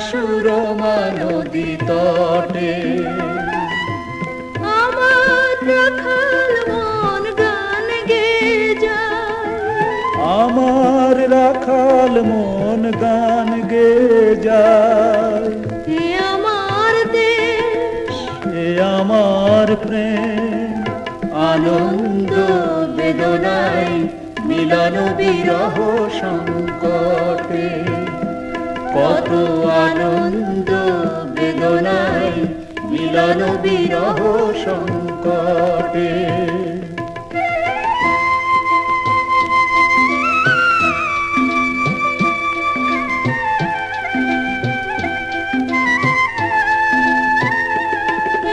সুরমা নদী তটে। আমার রাখাল মন গান গেয়ে যায়, আমার রাখাল মন গান গেয়ে যায়। এ আমার দেশ, এ আমার প্রেম, আনন্দ বেদনায় মিলন বিরহ সংকটে। কত আনন্দ বেদনায় মিলন বিরহ সংকটে।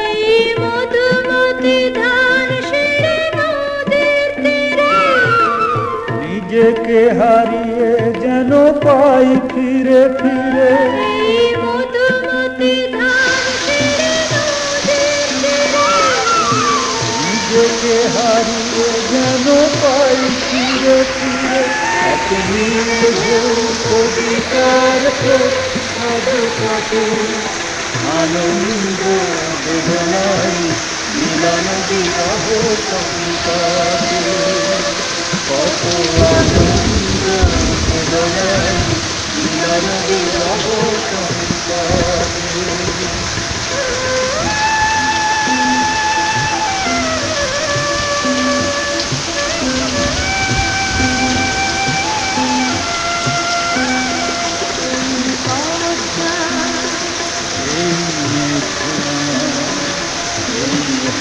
এই মধুমতি ধান সেরে নদীর তীরে, নিজেকে হারিয়ে যেন পাই ফিরে ফিরে। এই মধুমতি ধান সেরে নদীর তীরে, নিজেকে হারিয়ে যেন পাই ফিরে ফিরে। এক নীল ঢেউ কবিতার কাটে, আনন্দ বেদনায় মিলন বিরহ সংকটে। কত আনন্দ বেদনায় মিলন বিরহ সংকটে।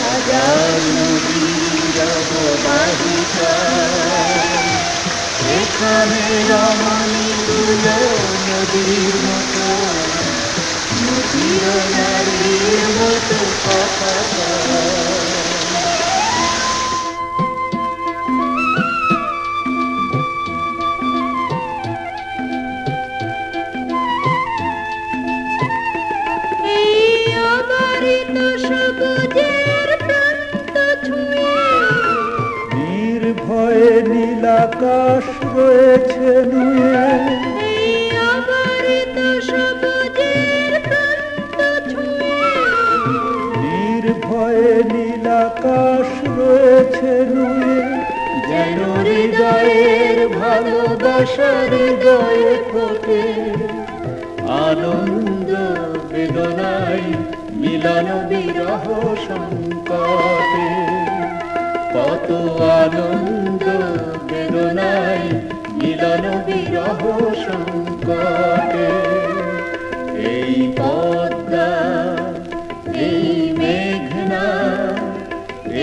হাজার নদীর অববাহিকা, এখানে রমণীগুলো নদীর মতো, নদীর নারীর মতো কথা কয়। এই অবারিত সবুজের প্রান্ত ছুঁয়ে, নির্ভয়ে নীলাকাশ রয়েছে নুয়ে। এই অবারিত সবুজের প্রান্ত ছুঁয়ে, নির্ভয়ে নীলাকাশ রয়েছে নুয়ে। যেন হৃদয়ের ভালোবাসা হৃদয়ে ফোটে, আনন্দ বেদনায় মিলন বিরহ সংকটে। কত আনন্দ বেদনায় মিলন বিরহ সংকটে। এই পদ্মা, এই মেঘনা,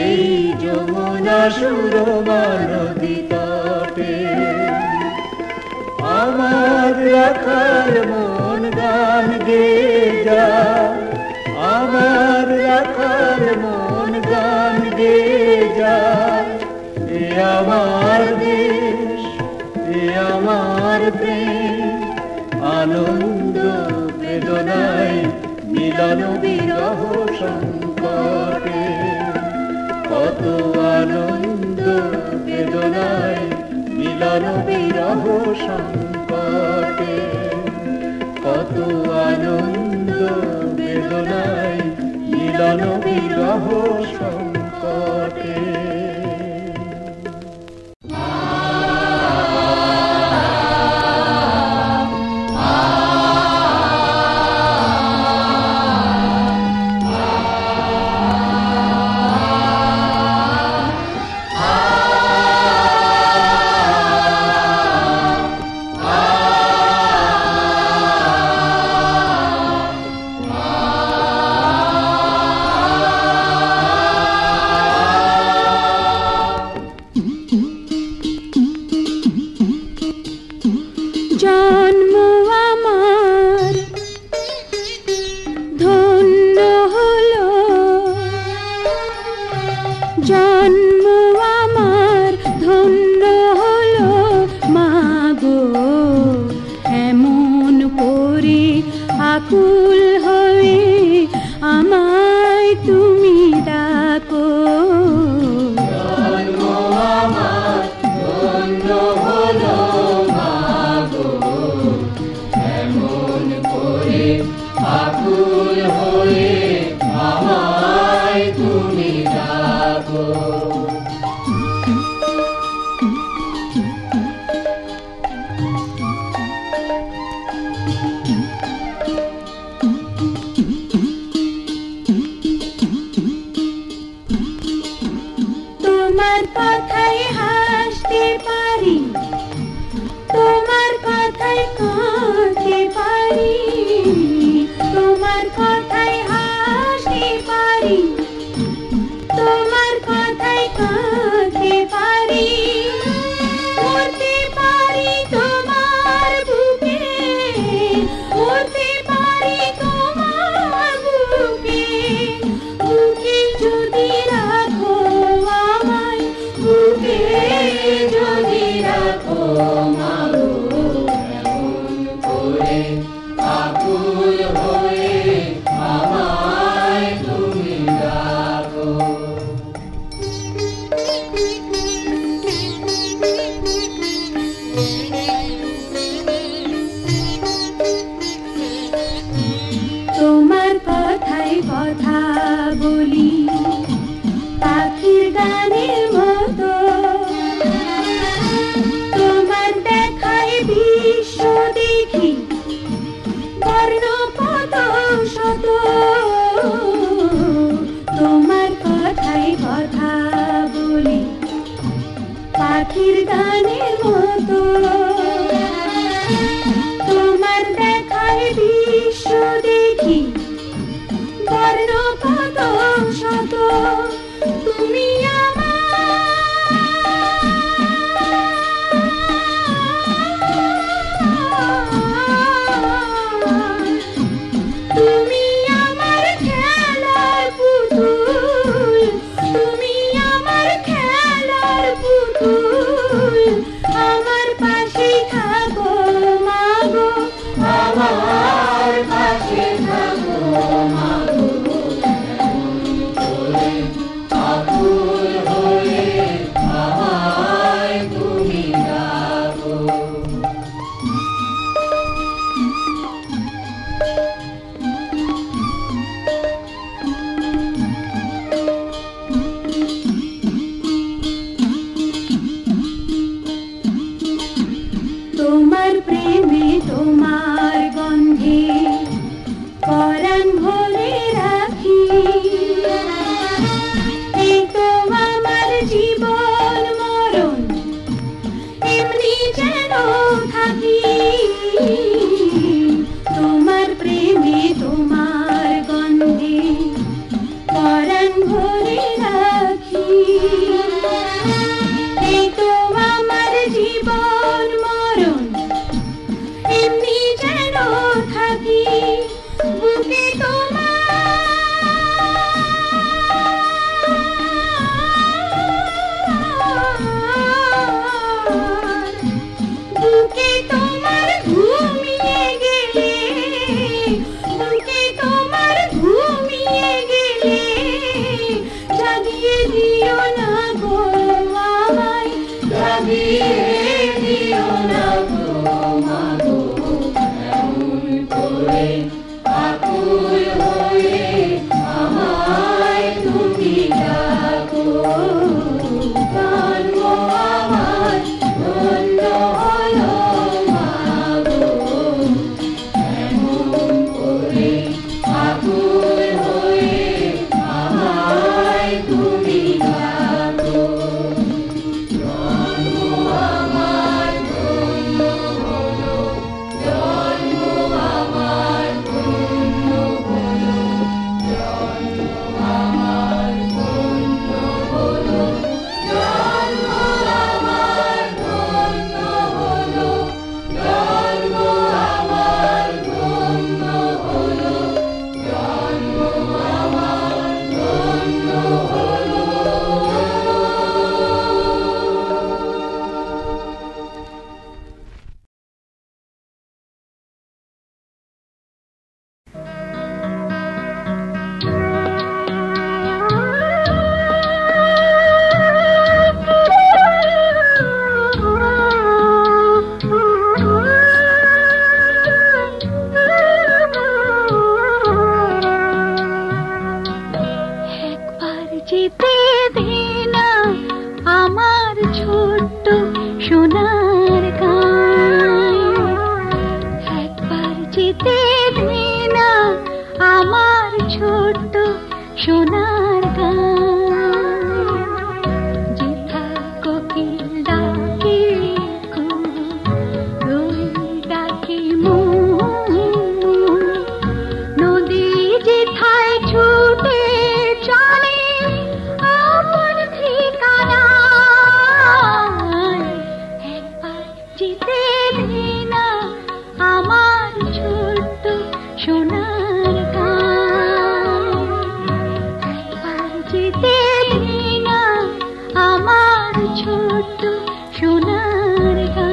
এই যমুনা সুরমা নদী তটে, আমার রাখাল মন গান গেয়ে যায়। আমার রাখাল মন গান গেয়ে যায়। এ আমার দেশ, এ আমার প্রেম, আনন্দ বেদনায় মিলন বিরহ সংকটে। কত আনন্দ বেদনায় মিলন বিরহ সংকটে। কত আনন্দ বেদনায় মিলন বিরহ সংকটে। পারি, তোমার কথায় কাঁদতে পারি, তোমার কথায় হাসতে পারি, তোমার কথায় কাঁদতে পারি, মরতে পারি তোমার বুকে, মরতে পারি তোমার বুকে, বুকে যদি রাখো আমায়, বুকে যদি রাখো মাগো, এমন করে আকুল হয়ে আমায় তুমি ডাকো। তোমার কথায় কথা বলি পাখির গানের মতো, তোমার দেখায় বিশ্ব দেখি বর্ণ কত শত, তোমার কথায় কথা বলি পাখির গানের মতো, তোমার দেখায় বিশ্ব দেখি বর্ণ কত শত, তুমি তুমি আমার খেলার পুতুল, তুমি আমার খেলার পুতুল, আমার পাশে থাকো মাগো, আমার পাশে থাকো মাগো, এমন করে আকুল হয়ে আমায় তুমি ডাকো। তোমার প্রেমে তোমার গন্ধে পরাণ ভরে রাখি, এই তো আমার জীবন মরণ এমনি যেন থাকি, তোমার প্রেমে তোমার গন্ধে পরাণ ভরে রাখি, এই তো আমার জীবন মরণ এমনি যেন থাকি, বুকে বুকে তোমার ঘুমিয়ে গেলে, বুকে তোমার ঘুমিয়ে গেলে জাগিয়ে দিও না গো আমায়, জাগিয়ে দিও না গো মাগো, এমন করে আকুল হয়ে আমায় তুমি ডাকো। প্রাণ গো আমার ধন্য হলো যেতে দে না আমার ছোট্ট সোনার গান, একবার যেতে দে না আমার ছোট্ট সোনার গান।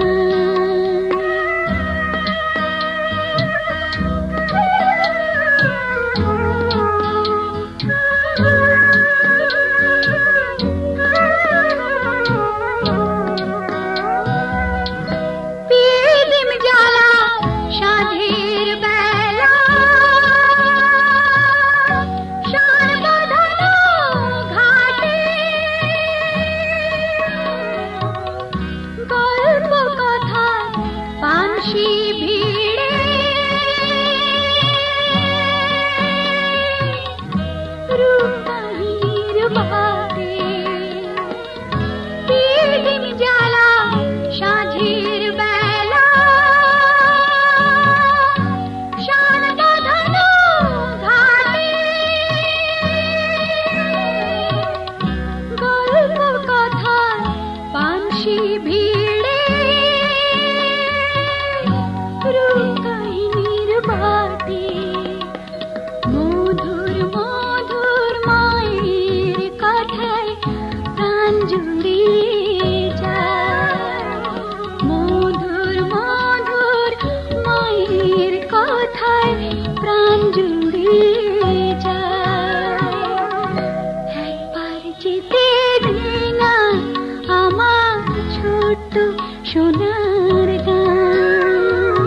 সোনার গান,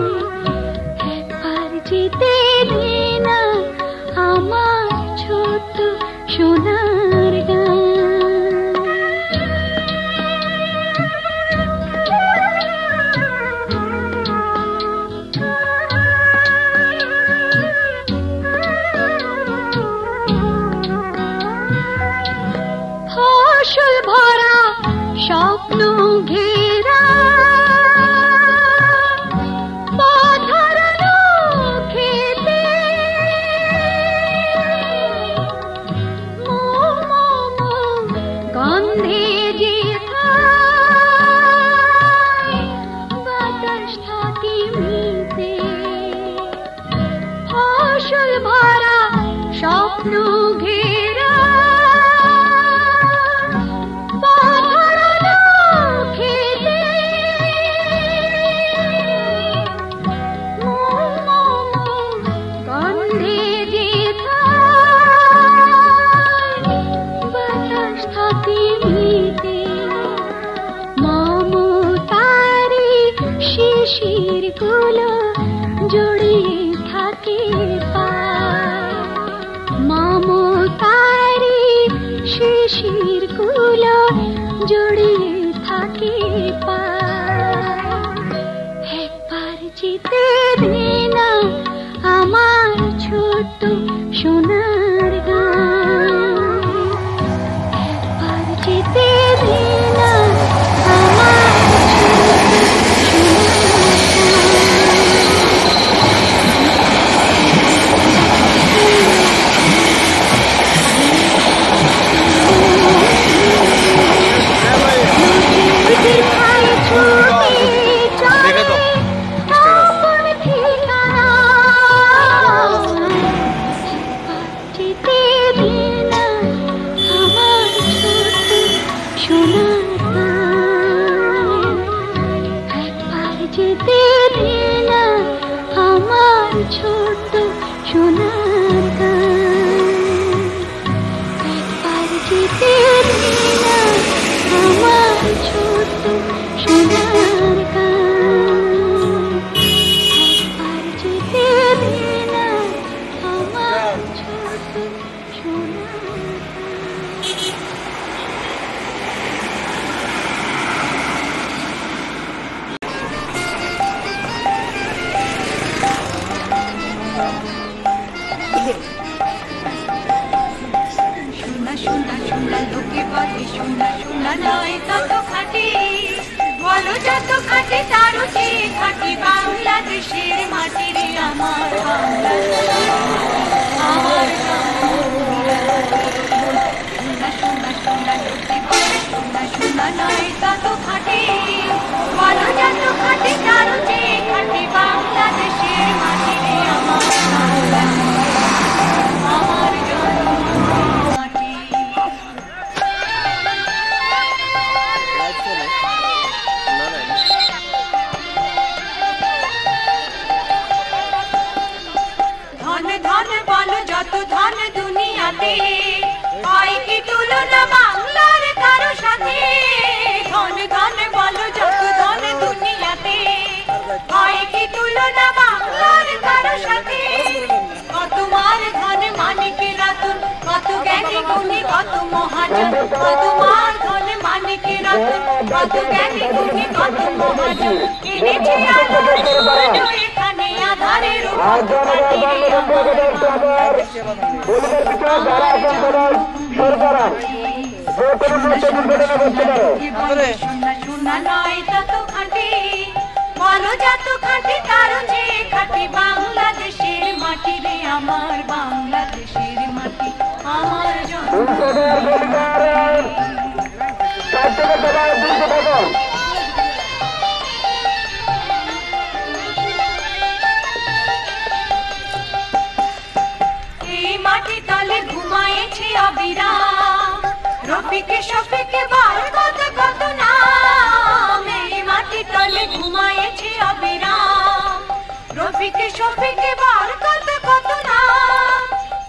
একবার যেতে দে না আমার ছোট্ট সোনার গান। ফসল ভরা স্বপ্ন ঘেরা পথহারানো খেতে, গন্ধে যেথায় বাতাস থাকে মিতে। ফসল ভরা স্বপ্ন ঘেরা শিশিরগুলো জড়িয়ে থাকে পায়, মমতারি শিশিরগুলো জড়িয়ে থাকে পায়। একবার যেতে দে না আমার ছোট্ট সোনার গান, একবার যেতে দে না আমার ছোট্ট সোনার গান, একবার যেতে দে না আমার ছোট্ট সোনার গান, একবার যেতে দে না আমার ছোট্ট সোনার সোনা সোনা লোকে বলে সোনা সোনা নয় তত খাঁটি, বলো যত খাঁটি তারও চেয়ে খাঁটি বাংলাদেশের মাটি রে আমার বাংলা, আমার সোনা সোনা সোনা লোকে বলে সোনা সোনা নয় তত খাঁটি, বলো যত খাঁটি কি তুলনা বাংলার কারো সাথে কত মার ধন মানিকে রাতুল কত জ্ঞানী গুণী কত মহাজন কত মার ধন মানিকে রাতুল কত জ্ঞানী গুণী কত মহাজন এনেছে আলোর সূর্য এখানে আধারের উপর কাটিয়ে শোনা নয় তত খাঁটি বলো যত খাঁটি তার যে খাঁটি বাংলাদেশের মাটি রে আমার বাংলাদেশের মাটি আমার এই মাটি তলে ঘুমায়েছে অবিরাম রফিকে শফিকে বার কত কত নাম এই মাটি তলে ঘুমায়েছে অবিরাম রফিকে শফিকে বার কত কত নাম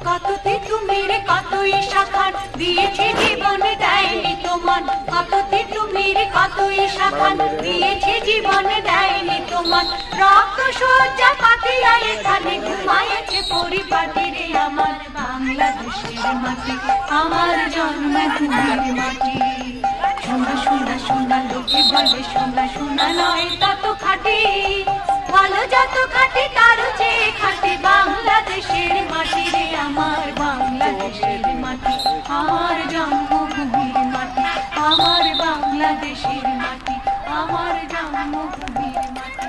কত তিতুমির কত ঈশা খান দিয়েছে জীবন দেয়নি তোমার কত তিতুমির কত ঈশা খান দিয়েছে জীবন দেয়নি তোমার রক্ত সজ্জা পাতিয়া এখানে ঘুমায়েছে পরিপাটি রে আমার বাংলাদেশের মাটি আমার জন্মভূমির মাটি শোনা শোনা শোনা লোকে বলে শোনা শোনা নয় তত খাঁটি বলো যত খাঁটি তার চেয়ে খাঁটি বাংলাদেশের মাটি রে আমার বাংলাদেশের মাটি আমার জন্মভূমির মাটি আমার বাংলাদেশের মাটি আমার জন্মভূমির মাটি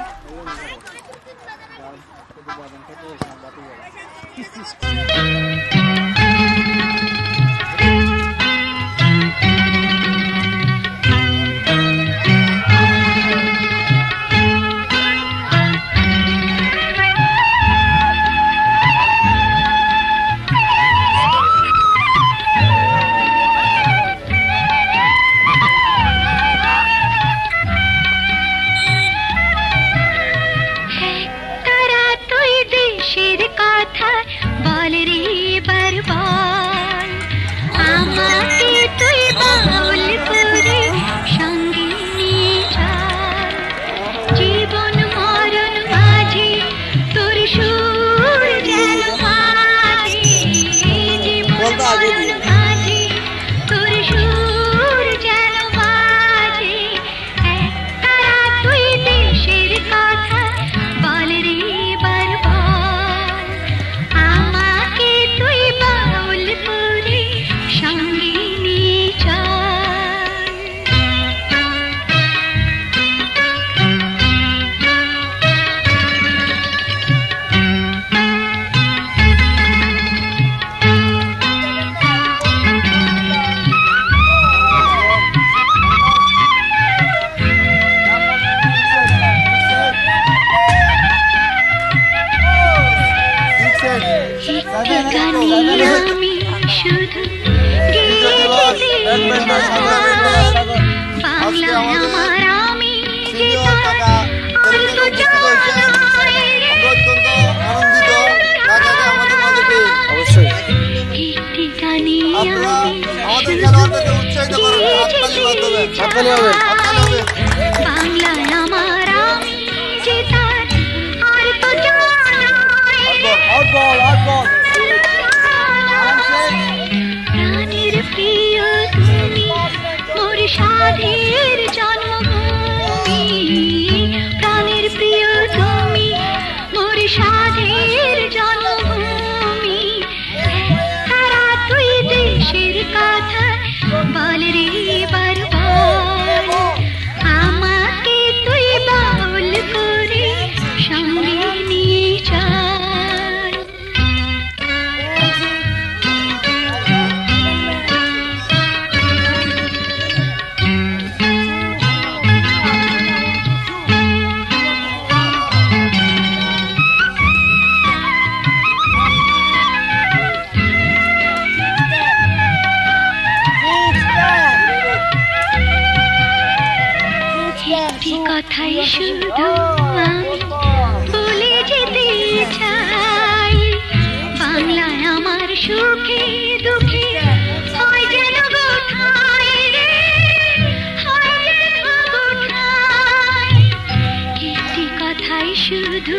কথাই শুধু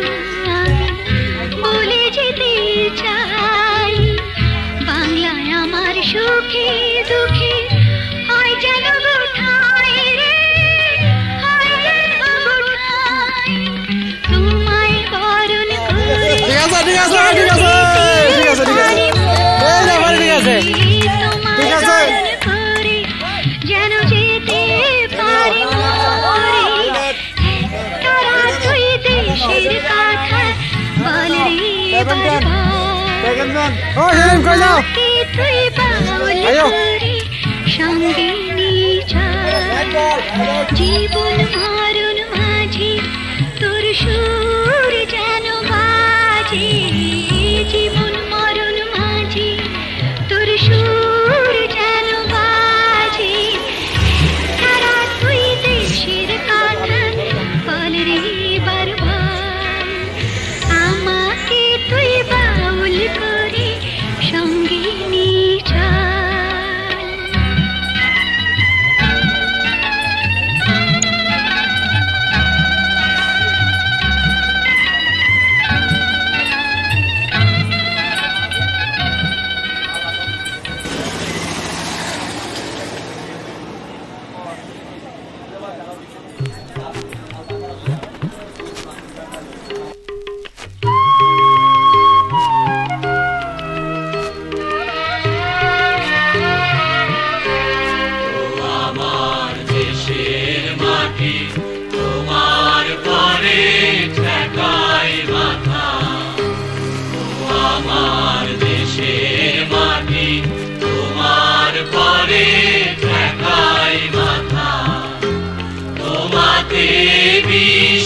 আমি বলে যেতে চাই বাংলায় আমার সুখে দুঃখে হয় যেন গোঠাই রে হয় যেন গোঠাই তোমায় বরণ করে ঠিক আছে ঠিক আছে ঠিক আছে ঠিক আছে ঠিক আছে এই না ভাই ঠিক আছে ঠিক আছে যেন যেতে পারি মরে তারা তুই দেশের কথা বল রে বাবা ও হেলেন কই যাও তুই বাউল করে সঙ্গে নিয়ে জীবন মরণ মাঝে তোর সুর যেন বাজে জীবন মরণ মাঝে তোর সুর যেন বাজে তারা তুই দেশের কথা বল রে বারবার আমাকে তুই বাউল করে সঙ্গে নিয়ে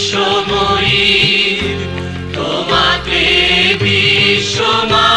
বিশ্বময়ী তোমাতে বিশ্বময়